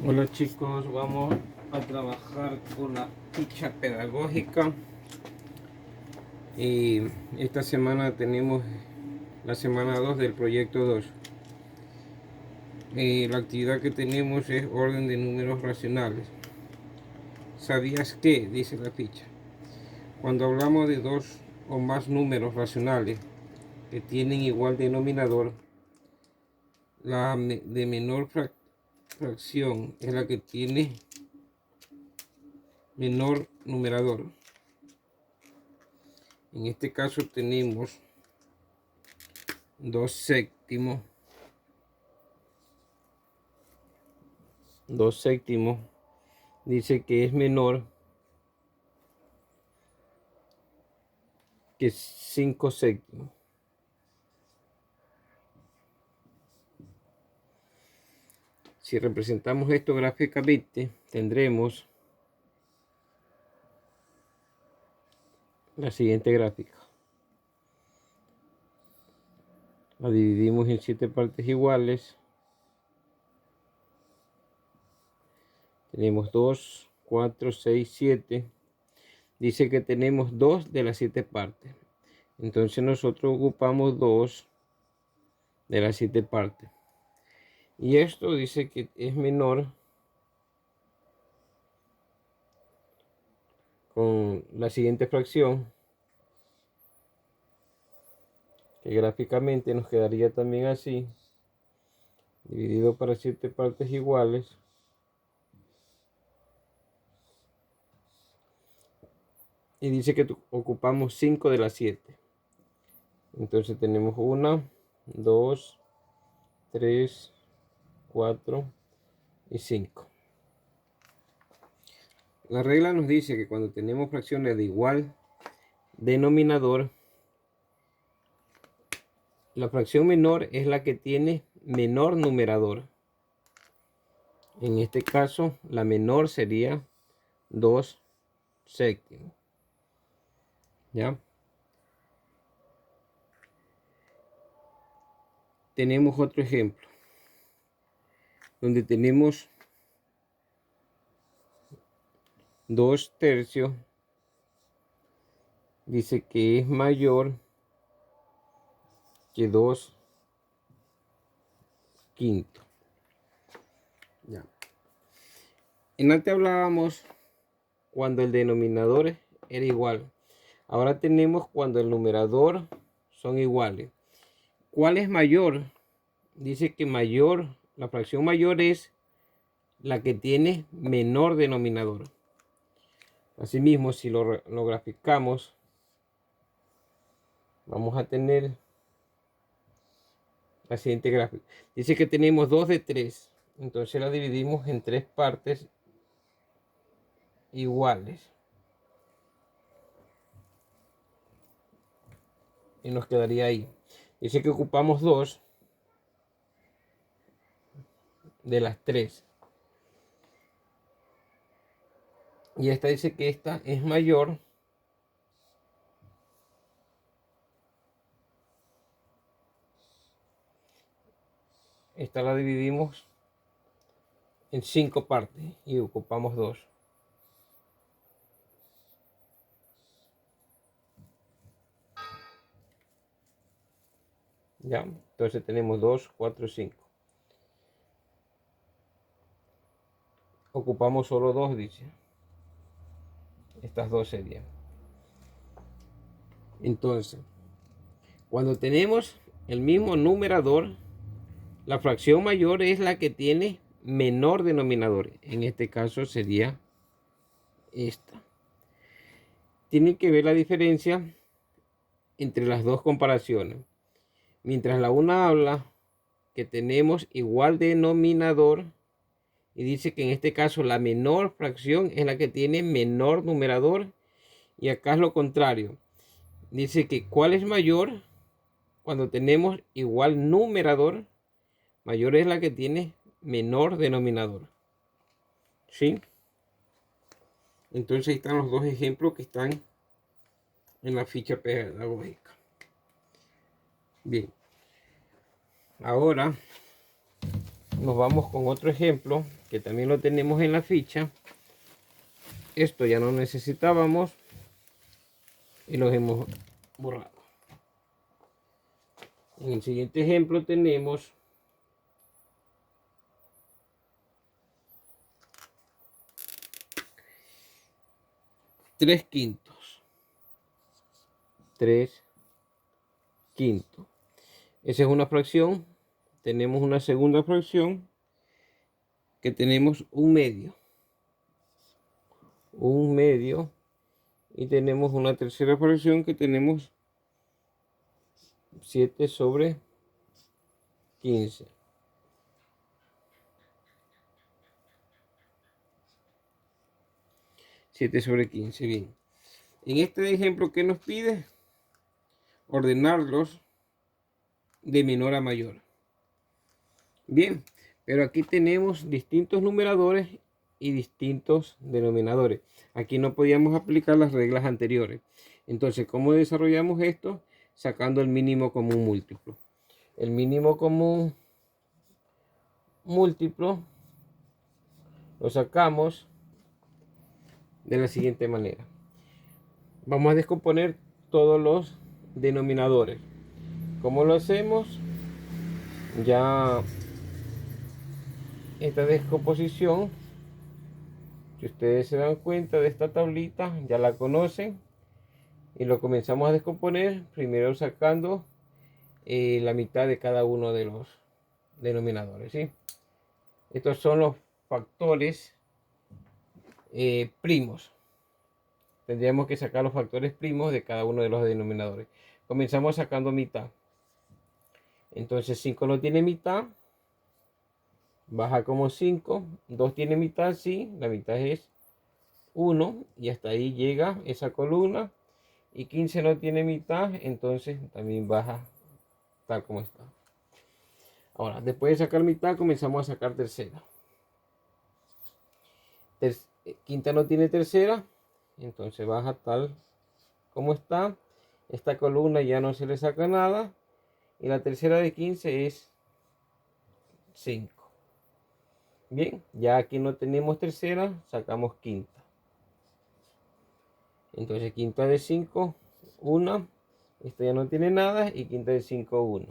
Hola chicos, vamos a trabajar con la ficha pedagógica y esta semana tenemos la semana 2 del proyecto 2. La actividad que tenemos es orden de números racionales. ¿Sabías qué? Dice la ficha. Cuando hablamos de dos o más números racionales que tienen igual denominador, la de menor fracción es la que tiene menor numerador. En este caso tenemos 2 séptimos. 2 séptimos dice que es menor que 5 séptimos. Si representamos esto gráficamente, tendremos la siguiente gráfica. La dividimos en 7 partes iguales. Tenemos 2, 4, 6, 7. Dice que tenemos 2 de las 7 partes. Entonces nosotros ocupamos 2 de las 7 partes. Y esto dice que es menor con la siguiente fracción, que gráficamente nos quedaría también así, dividido para 7 partes iguales. Y dice que ocupamos 5 de las 7. Entonces tenemos 1, 2, 3, 4 y 5. La regla nos dice que cuando tenemos fracciones de igual denominador, la fracción menor es la que tiene menor numerador. En este caso, la menor sería 2 séptimos. ¿Ya? Tenemos otro ejemplo, donde tenemos 2 tercios. Dice que es mayor que 2 quintos. Ya. En antes hablábamos cuando el denominador era igual. Ahora tenemos cuando el numerador son iguales. ¿Cuál es mayor? Dice que mayor, la fracción mayor es la que tiene menor denominador. Asimismo, si lo graficamos, vamos a tener la siguiente gráfica. Dice que tenemos 2 de 3. Entonces la dividimos en 3 partes iguales. Y nos quedaría ahí. Dice que ocupamos 2 de las 3. Y esta dice que esta es mayor esta la dividimos en 5 partes y ocupamos 2. Ya, entonces tenemos 2, 4, 5. Ocupamos solo 2, dice. Estas 2 serían. Entonces, cuando tenemos el mismo numerador, la fracción mayor es la que tiene menor denominador. En este caso sería esta. Tienen que ver la diferencia entre las dos comparaciones. Mientras la una habla que tenemos igual denominador y dice que en este caso la menor fracción es la que tiene menor numerador, y acá es lo contrario. Dice que cuál es mayor cuando tenemos igual numerador, mayor es la que tiene menor denominador. ¿Sí? Entonces ahí están los dos ejemplos que están en la ficha pedagógica. Bien. Ahora nos vamos con otro ejemplo que también lo tenemos en la ficha. Esto ya no necesitábamos y los hemos borrado. En el siguiente ejemplo tenemos 3/5. 3/5. Esa es una fracción. Tenemos una segunda fracción que tenemos 1/2. 1/2. Y tenemos una tercera fracción que tenemos 7/15. Bien. En este ejemplo, ¿qué nos pide? Ordenarlos de menor a mayor. Bien, pero aquí tenemos distintos numeradores y distintos denominadores. Aquí no podíamos aplicar las reglas anteriores. Entonces, ¿cómo desarrollamos esto? Sacando el mínimo común múltiplo. El mínimo común múltiplo lo sacamos de la siguiente manera. Vamos a descomponer todos los denominadores. ¿Cómo lo hacemos? Ya esta descomposición, si ustedes se dan cuenta de esta tablita, ya la conocen. Y lo comenzamos a descomponer, primero sacando la mitad de cada uno de los denominadores, ¿sí? Estos son los factores primos. Tendríamos que sacar los factores primos de cada uno de los denominadores. Comenzamos sacando mitad. Entonces 5 no tiene mitad. Baja como 5. 2 tiene mitad, sí. La mitad es 1. Y hasta ahí llega esa columna. Y 15 no tiene mitad. Entonces también baja tal como está. Ahora, después de sacar mitad, comenzamos a sacar tercera. Quinta no tiene tercera. Entonces baja tal como está. Esta columna ya no se le saca nada. Y la tercera de 15 es 5. Bien, ya aquí no tenemos tercera, sacamos quinta. Entonces quinta de 5, 1. Esta ya no tiene nada. Y quinta de 5, 1.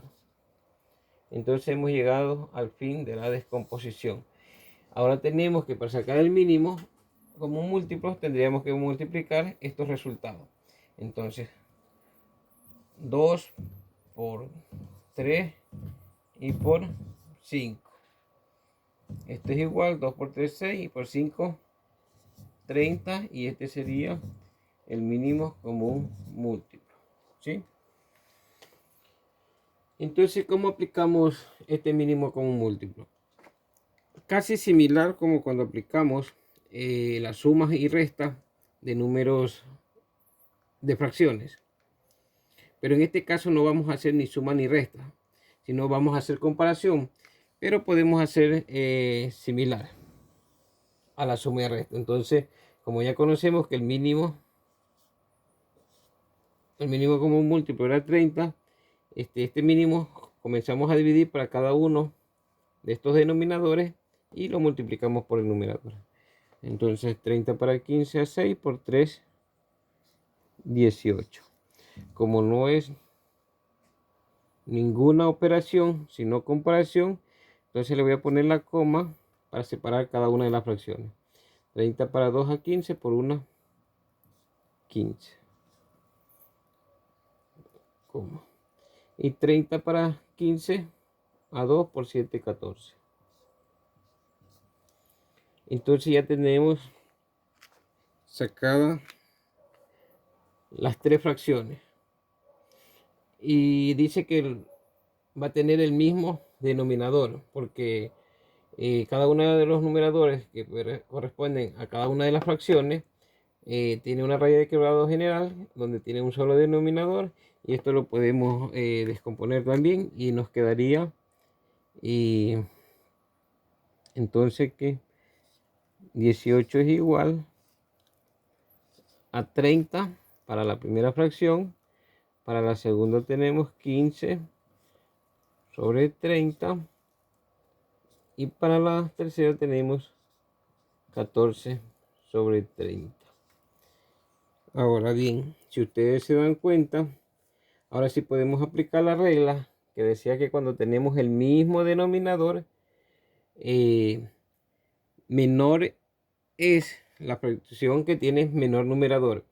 Entonces hemos llegado al fin de la descomposición. Ahora tenemos que, para sacar el mínimo como múltiplos, tendríamos que multiplicar estos resultados. Entonces 2 por 3 y por 5. Este es igual, 2 por 3, 6 y por 5, 30. Y este sería el mínimo común múltiplo, ¿sí? Entonces, ¿cómo aplicamos este mínimo común múltiplo? Casi similar como cuando aplicamos las sumas y restas de números de fracciones. Pero en este caso no vamos a hacer ni suma ni resta, sino vamos a hacer comparación. Pero podemos hacer similar a la suma y resta. Entonces, como ya conocemos que el mínimo común múltiplo era 30, este mínimo comenzamos a dividir para cada uno de estos denominadores y lo multiplicamos por el numerador. Entonces 30 para 15 a 6 por 3, 18. Como no es ninguna operación sino comparación, entonces le voy a poner la coma para separar cada una de las fracciones. 30 para 2 a 15 por 1, 15. Coma. Y 30 para 15 a 2 por 7, 14. Entonces ya tenemos sacadas las tres fracciones. Y dice que va a tener el mismo denominador, porque cada uno de los numeradores que corresponden a cada una de las fracciones tiene una raíz de quebrado general donde tiene un solo denominador, y esto lo podemos descomponer también y nos quedaría entonces que 18 es igual a 30 para la primera fracción. Para la segunda tenemos 15 sobre 30 Y para la tercera tenemos 14 sobre 30. Ahora bien, si ustedes se dan cuenta, ahora sí podemos aplicar la regla que decía que cuando tenemos el mismo denominador, menor es la fracción que tiene menor numerador.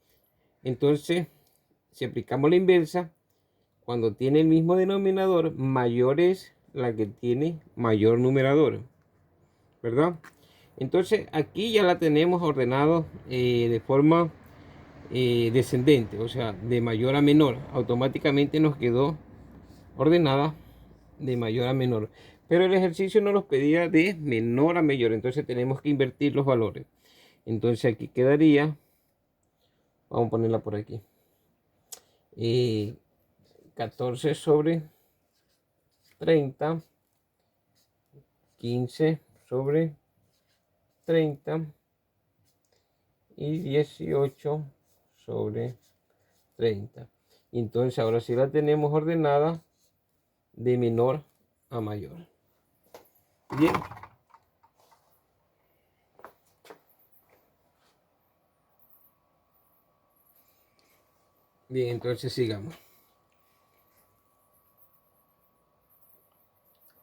Entonces, si aplicamos la inversa, cuando tiene el mismo denominador, mayor es la que tiene mayor numerador, ¿verdad? Entonces, aquí ya la tenemos ordenado de forma descendente, o sea, de mayor a menor. Automáticamente nos quedó ordenada de mayor a menor. Pero el ejercicio nos los pedía de menor a mayor, entonces tenemos que invertir los valores. Entonces aquí quedaría, vamos a ponerla por aquí, 14 sobre 30, 15 sobre 30 y 18 sobre 30. Entonces ahora sí la tenemos ordenada de menor a mayor. Bien. Bien, entonces sigamos.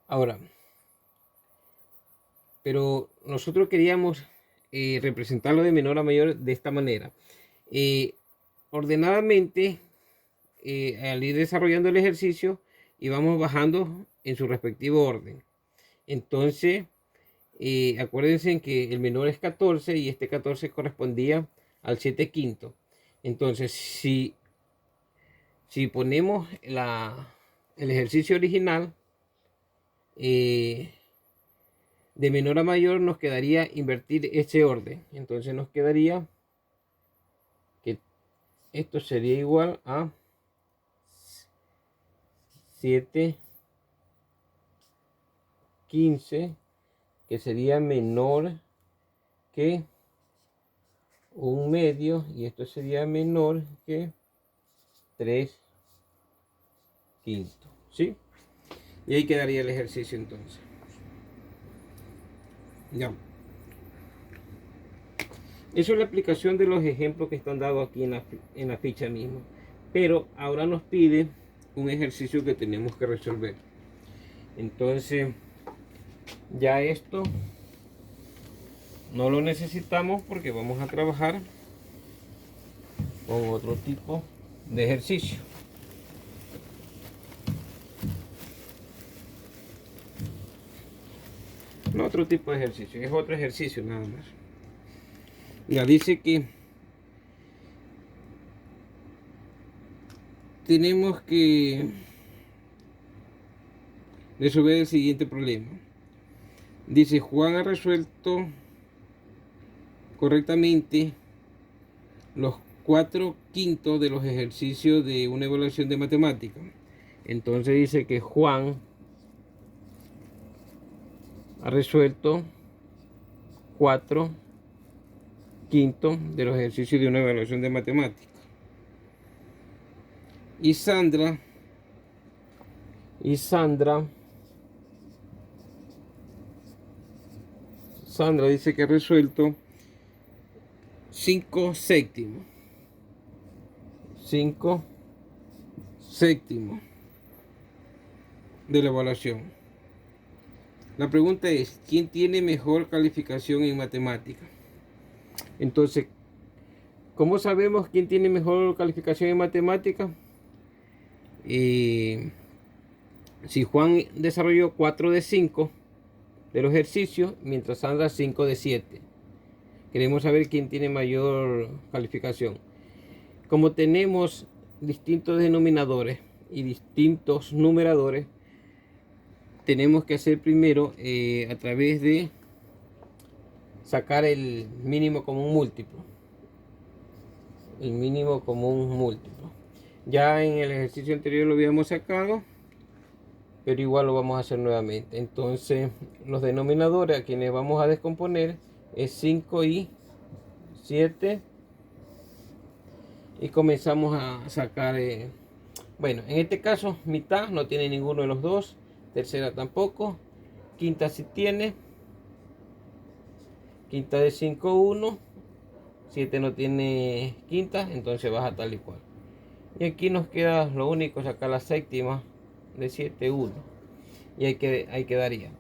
Ahora, pero nosotros queríamos representarlo de menor a mayor de esta manera. Ordenadamente, al ir desarrollando el ejercicio, y vamos bajando en su respectivo orden. Entonces, acuérdense que el menor es 14 y este 14 correspondía al 7 quinto. Entonces, si ponemos el ejercicio original, de menor a mayor nos quedaría invertir ese orden. Entonces nos quedaría que esto sería igual a 7 15, que sería menor que 1/2, y esto sería menor que 3 quintos, ¿sí? Y ahí quedaría el ejercicio entonces. Ya. Eso es la aplicación de los ejemplos que están dados aquí en la ficha misma. Pero ahora nos pide un ejercicio que tenemos que resolver. Entonces, ya esto no lo necesitamos porque vamos a trabajar con otro tipo de ejercicio. No otro tipo de ejercicio, es otro ejercicio nada más. Ya dice que tenemos que resolver el siguiente problema. Dice, Juan ha resuelto correctamente los 4 quintos de los ejercicios de una evaluación de matemática. Entonces dice que Juan ha resuelto 4 quintos de los ejercicios de una evaluación de matemática. Y Sandra dice que ha resuelto 5 séptimos. 5 séptimos de la evaluación. La pregunta es, ¿quién tiene mejor calificación en matemática? Entonces, ¿cómo sabemos quién tiene mejor calificación en matemática? Si Juan desarrolló 4 de 5 de los ejercicios, mientras Sandra 5 de 7. Queremos saber quién tiene mayor calificación. Como tenemos distintos denominadores y distintos numeradores, tenemos que hacer primero a través de sacar el mínimo común múltiplo. El mínimo común múltiplo. Ya en el ejercicio anterior lo habíamos sacado, pero igual lo vamos a hacer nuevamente. Entonces, los denominadores a quienes vamos a descomponer es 5 y 7. Y comenzamos a sacar, bueno, en este caso mitad no tiene ninguno de los dos, tercera tampoco, quinta si tiene. Quinta de 5, 1. 7 no tiene quinta, entonces baja tal y cual. Y aquí nos queda lo único, sacar la séptima de 7, 1. Y ahí quedaría.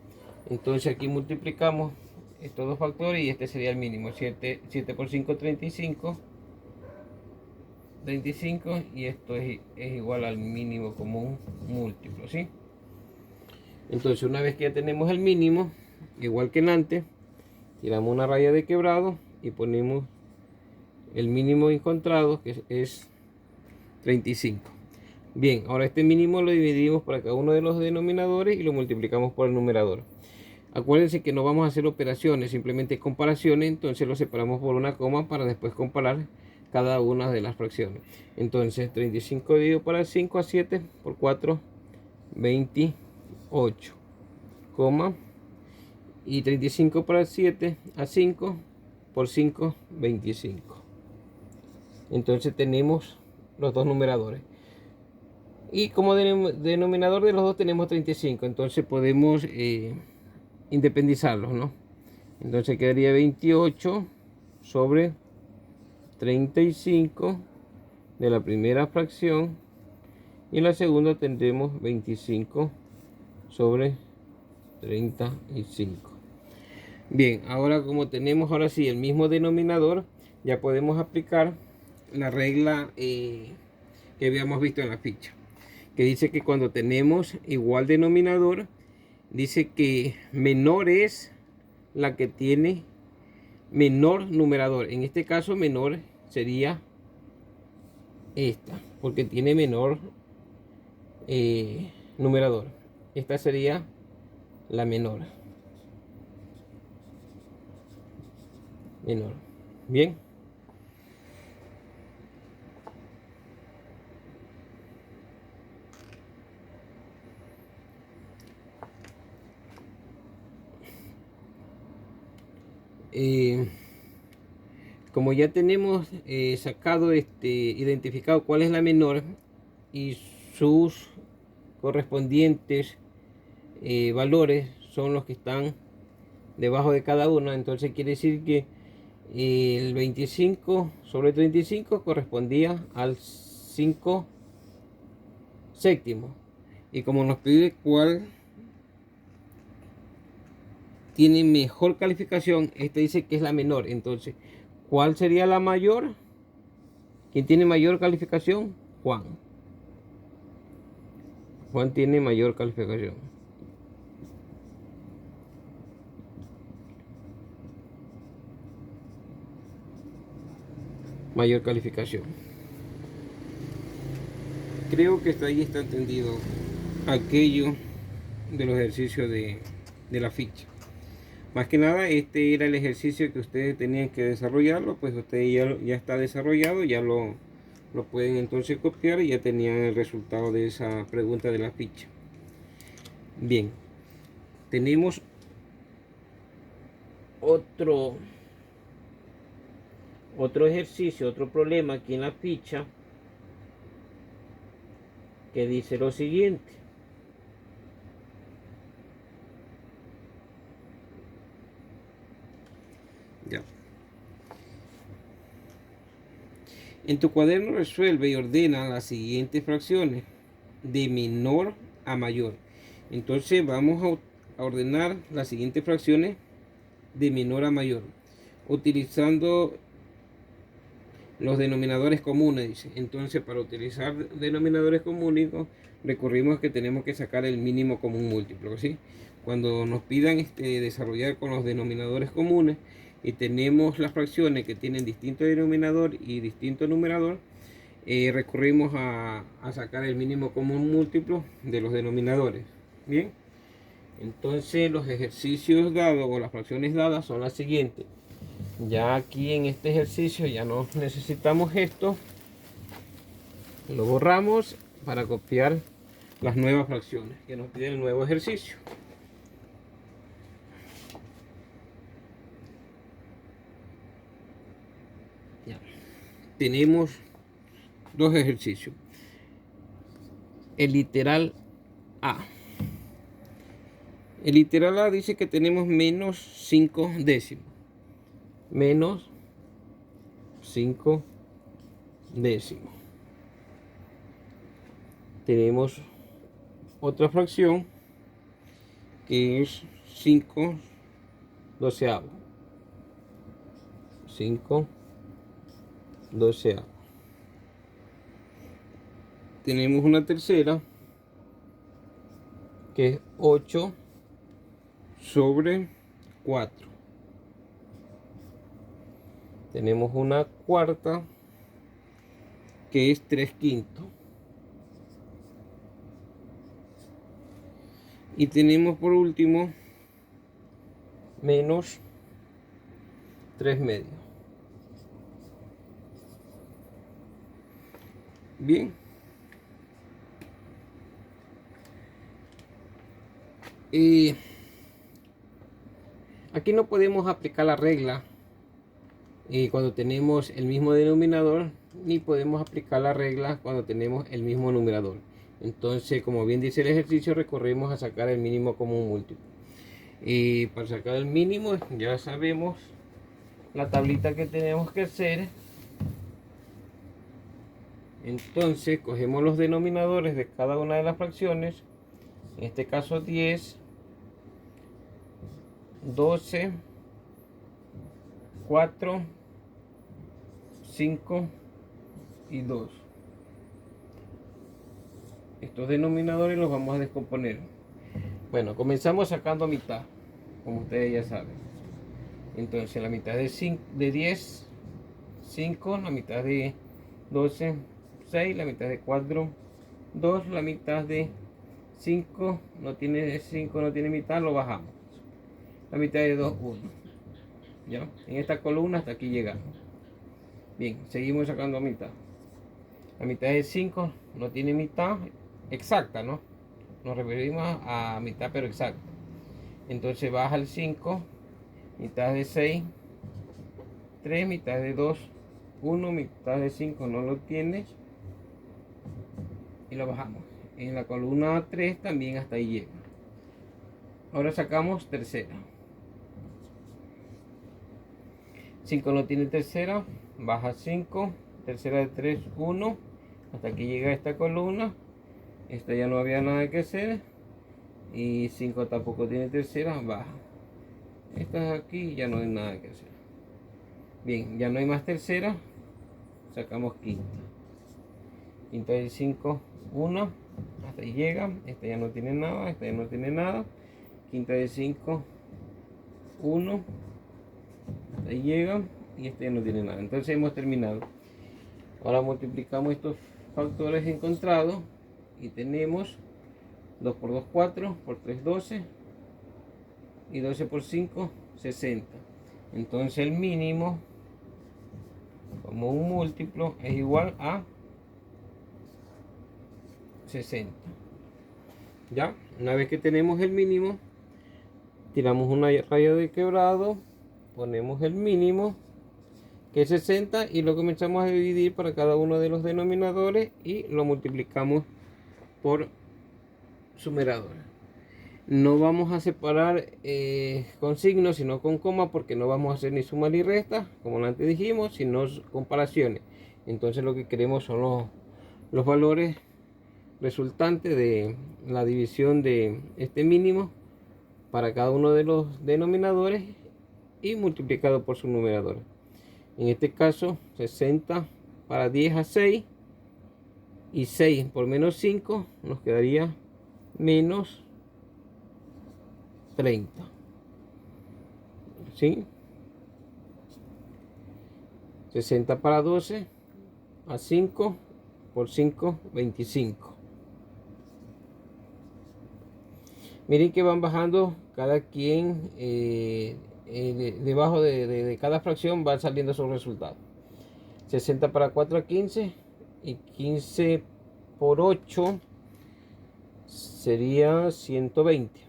Entonces aquí multiplicamos estos dos factores y este sería el mínimo. 7 por 5, 35. 35 y esto es igual al mínimo común múltiplo, ¿sí? Entonces una vez que ya tenemos el mínimo, igual que en antes, tiramos una raya de quebrado y ponemos el mínimo encontrado, que es 35. Bien, ahora este mínimo lo dividimos para cada uno de los denominadores y lo multiplicamos por el numerador. Acuérdense que no vamos a hacer operaciones, simplemente comparaciones, entonces lo separamos por una coma para después comparar cada una de las fracciones. Entonces 35 dividido para 5 a 7 por 4, 28, coma, y 35 para 7 a 5 por 5, 25. Entonces tenemos los dos numeradores. Y como denominador de los dos tenemos 35, entonces podemos independizarlos, ¿no? Entonces quedaría 28 sobre 35 de la primera fracción y en la segunda tendremos 25 sobre 35. Bien, ahora como tenemos ahora sí el mismo denominador, ya podemos aplicar la regla que habíamos visto en la ficha, que dice que cuando tenemos igual denominador, dice que menor es la que tiene menor numerador. En este caso menor sería esta, porque tiene menor numerador. Esta sería la menor. Bien. Como ya tenemos sacado identificado cuál es la menor y sus correspondientes valores son los que están debajo de cada uno, entonces quiere decir que el 25 sobre 35 correspondía al 5 séptimo, y como nos pide cuál tiene mejor calificación, este dice que es la menor, entonces ¿cuál sería la mayor? ¿Quién tiene mayor calificación? Juan. Juan tiene mayor calificación. Mayor calificación. Creo que hasta ahí está entendido aquello de los ejercicios de la ficha. Más que nada, este era el ejercicio que ustedes tenían que desarrollarlo, pues ustedes ya está desarrollado, ya lo pueden entonces copiar y ya tenían el resultado de esa pregunta de la ficha. Bien, tenemos otro ejercicio, otro problema aquí en la ficha que dice lo siguiente. Ya. En tu cuaderno resuelve y ordena las siguientes fracciones de menor a mayor. Entonces vamos a ordenar las siguientes fracciones de menor a mayor utilizando los denominadores comunes, dice. Entonces para utilizar denominadores comunes recurrimos a que tenemos que sacar el mínimo común múltiplo, ¿sí? Cuando nos pidan desarrollar con los denominadores comunes y tenemos las fracciones que tienen distinto denominador y distinto numerador, recurrimos a sacar el mínimo común múltiplo de los denominadores. Bien, entonces los ejercicios dados o las fracciones dadas son las siguientes. Ya aquí en este ejercicio ya no necesitamos esto, lo borramos para copiar las nuevas fracciones que nos pide el nuevo ejercicio. Ya. Tenemos dos ejercicios. El literal A. El literal A dice que tenemos menos 5 décimos. Menos 5 décimos. Tenemos otra fracción que es 5 doceavos. 5 doceavos. Tenemos una tercera que es 8 sobre 4. Tenemos una cuarta que es 3 quintos. Y tenemos por último menos 3 medios. Bien. Aquí no podemos aplicar la regla cuando tenemos el mismo denominador, ni podemos aplicar la regla cuando tenemos el mismo numerador. Entonces, como bien dice el ejercicio, recorremos a sacar el mínimo común múltiplo. Y para sacar el mínimo ya sabemos la tablita que tenemos que hacer. Entonces cogemos los denominadores de cada una de las fracciones, en este caso 10, 12, 4, 5 y 2. Estos denominadores los vamos a descomponer. Bueno, comenzamos sacando mitad, como ustedes ya saben. Entonces la mitad de 10, 5, la mitad de 12, 6, la mitad de 4, 2, la mitad de 5, no tiene mitad, lo bajamos. La mitad de 2, 1. ¿Ya? En esta columna hasta aquí llegamos. Bien, seguimos sacando mitad. La mitad de 5 no tiene mitad exacta, ¿no? Nos referimos a mitad pero exacta. Entonces baja el 5, mitad de 6, 3, mitad de 2, 1, mitad de 5 no lo tiene. Y lo bajamos. En la columna 3 también hasta ahí llega. Ahora sacamos tercera. 5 no tiene tercera, baja 5, tercera de 3, 1, hasta aquí llega esta columna. Esta ya no había nada que hacer, y 5 tampoco tiene tercera, baja. Esta aquí ya no hay nada que hacer. Bien, ya no hay más tercera, sacamos quinta. Quinta de 5, 1, hasta ahí llega. Esta ya no tiene nada, esta ya no tiene nada. Quinta de 5, 1, ahí llega, y este ya no tiene nada. Entonces hemos terminado. Ahora multiplicamos estos factores encontrados y tenemos 2 por 2, 4, por 3, 12, y 12 por 5, 60. Entonces el mínimo como un múltiplo es igual a 60. Ya, una vez que tenemos el mínimo, tiramos una raya de quebrado, ponemos el mínimo que es 60 y lo comenzamos a dividir para cada uno de los denominadores y lo multiplicamos por sumerador. No vamos a separar con signos sino con coma, porque no vamos a hacer ni suma ni resta como antes dijimos, sino comparaciones. Entonces lo que queremos son los valores resultantes de la división de este mínimo para cada uno de los denominadores y multiplicado por su numerador. En este caso 60 para 10 a 6, y 6 por menos 5 nos quedaría menos 30. ¿Sí? 60 para 12 a 5 por 5, 25. Miren que van bajando cada quien, debajo de cada fracción van saliendo sus resultados. 60 para 4 a 15, y 15 por 8 sería 120.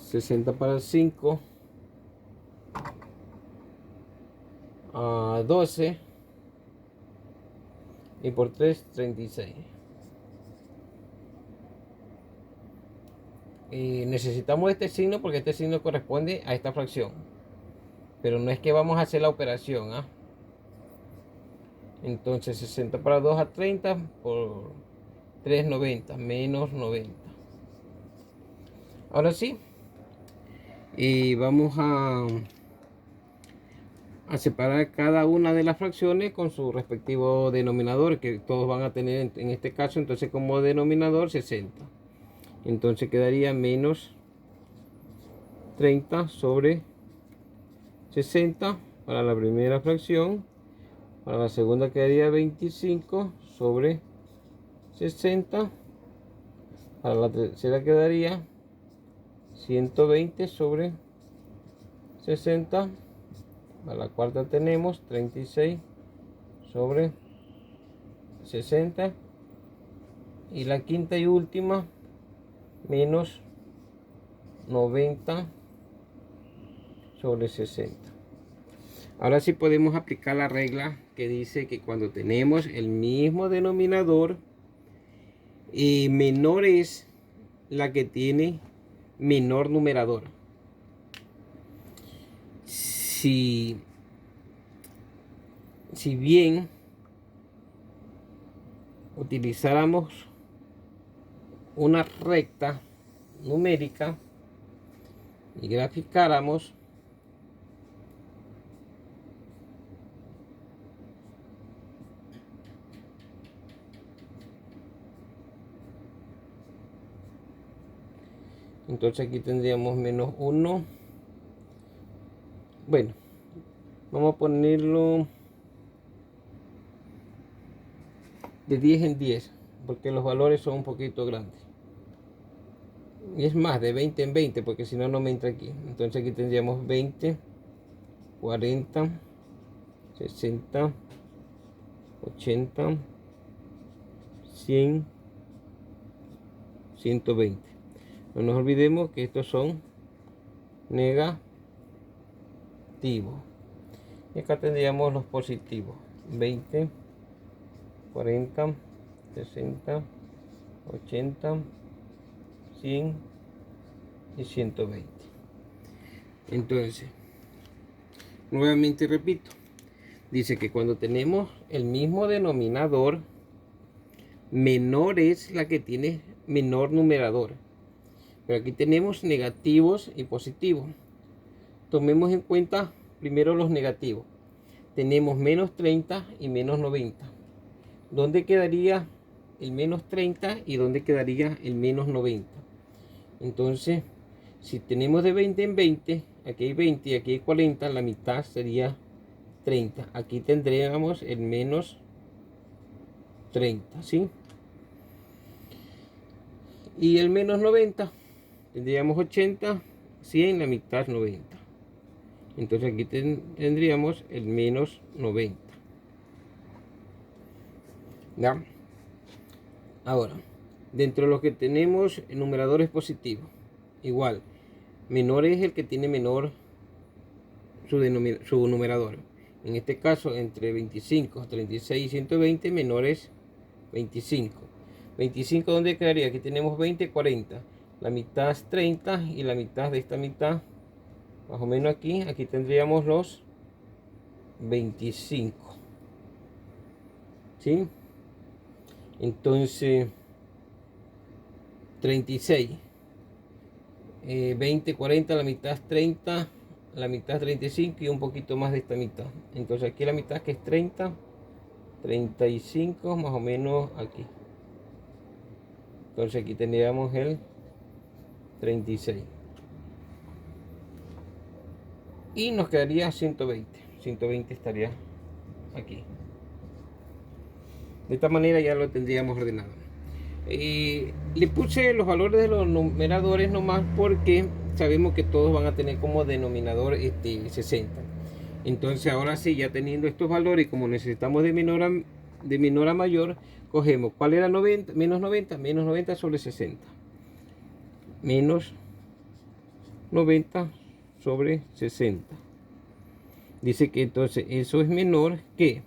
60 para 5 a 12 Y por 3, 36. Y necesitamos este signo porque este signo corresponde a esta fracción. Pero no es que vamos a hacer la operación, ¿ah? Entonces 60 para 2 a 30 por 3, 90, menos 90. Ahora sí. Y vamos a separar cada una de las fracciones con su respectivo denominador, que todos van a tener en este caso, entonces como denominador 60. Entonces quedaría menos 30 sobre 60 para la primera fracción. Para la segunda quedaría 25 sobre 60. Para la tercera quedaría 120 sobre 60. Para la cuarta tenemos 36 sobre 60. Y la quinta y última menos 90 sobre 60. Ahora sí podemos aplicar la regla que dice que cuando tenemos el mismo denominador, menor es la que tiene menor numerador. Si bien utilizáramos una recta numérica y graficáramos, entonces aquí tendríamos menos 1. Bueno, vamos a ponerlo de 10 en 10, porque los valores son un poquito grandes. Y es más, de 20 en 20, porque si no, no me entra aquí. Entonces aquí tendríamos 20, 40, 60, 80, 100, 120. No nos olvidemos que estos son negativos. Y acá tendríamos los positivos. 20, 40, 60, 80, 100 y 120. Entonces, nuevamente repito, dice que cuando tenemos el mismo denominador, menor es la que tiene menor numerador. Pero aquí tenemos negativos y positivos. Tomemos en cuenta primero los negativos. Tenemos menos 30 y menos 90. ¿Dónde quedaría el menos 30 y dónde quedaría el menos 90? Entonces, si tenemos de 20 en 20, aquí hay 20 y aquí hay 40, la mitad sería 30. Aquí tendríamos el menos 30, ¿sí? Y el menos 90, tendríamos 80, 100, la mitad 90. Entonces aquí tendríamos el menos 90. ¿Ya? Ahora, dentro de los que tenemos numeradores positivos, igual, menor es el que tiene menor su numerador. En este caso, entre 25, 36 y 120, menor es 25. 25, ¿dónde quedaría? Aquí tenemos 20, 40. La mitad es 30 y la mitad de esta mitad, más o menos aquí tendríamos los 25. ¿Sí? Entonces, 36. 20, 40, la mitad es 30, la mitad es 35 y un poquito más de esta mitad. Entonces aquí la mitad que es 30, 35 más o menos aquí. Entonces aquí tendríamos el 36. Y nos quedaría 120. 120 estaría aquí. De esta manera ya lo tendríamos ordenado. Le puse los valores de los numeradores nomás porque sabemos que todos van a tener como denominador 60. Entonces ahora sí, ya teniendo estos valores, como necesitamos de menor a mayor, cogemos cuál era 90, menos 90 sobre 60. Menos 90 sobre 60. Dice que entonces eso es menor que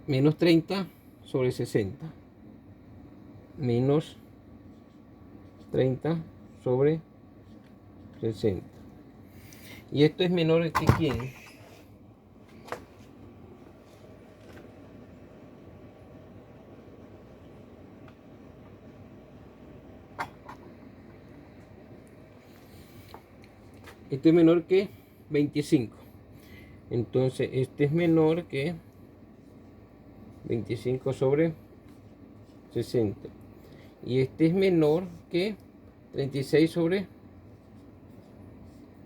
menos 30 sobre 60. Menos 30 sobre 60. Y esto es menor que ¿quién? Este es menor que 25. Entonces este es menor que 25 sobre 60. Y este es menor que 36 sobre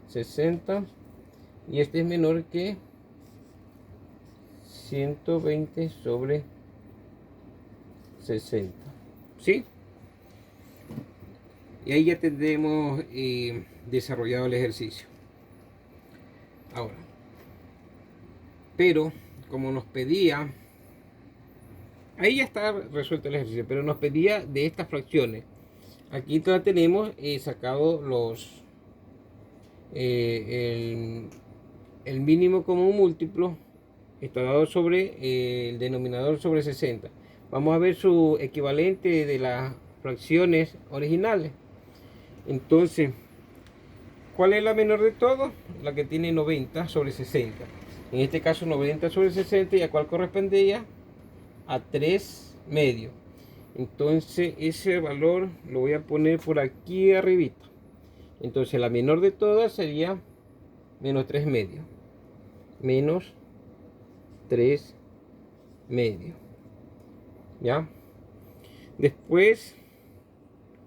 60. Y este es menor que 120 sobre 60. ¿Sí? Y ahí ya tendremos desarrollado el ejercicio. Ahora, pero como nos pedía, ahí ya está resuelto el ejercicio, pero nos pedía de estas fracciones. Aquí la tenemos sacado el mínimo común múltiplo está dado sobre el denominador sobre 60. Vamos a ver su equivalente de las fracciones originales. Entonces, ¿cuál es la menor de todas? La que tiene 90 sobre 60. En este caso 90 sobre 60, ¿y a cuál correspondía? A 3 medios. Entonces ese valor lo voy a poner por aquí arribita. Entonces la menor de todas sería menos 3 medios. Menos 3 medios. ¿Ya? Después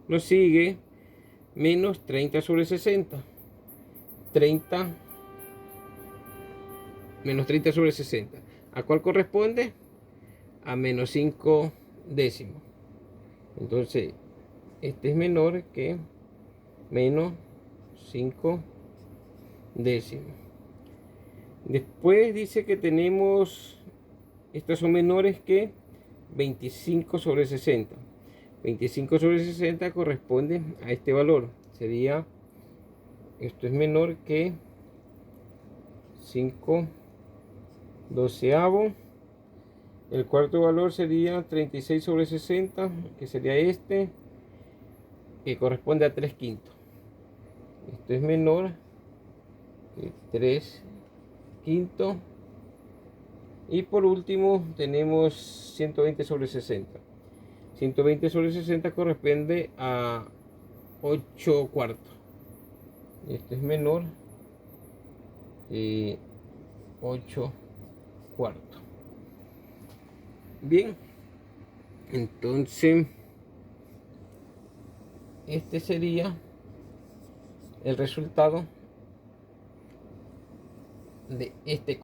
nos sigue menos 30 sobre 60. 30 menos 30 sobre 60. ¿A cuál corresponde? A menos 5 décimos. Entonces, este es menor que menos 5 décimos. Después dice que tenemos, estas son menores que 25 sobre 60. 25 sobre 60 corresponde a este valor. Sería, esto es menor que 5 doceavos. El cuarto valor sería 36 sobre 60, que sería este, que corresponde a 3 quintos. Esto es menor que 3 quintos. Y por último tenemos 120 sobre 60. 120 sobre 60 corresponde a 8 cuartos. Esto es menor que 8 cuartos. Bien, entonces este sería el resultado de este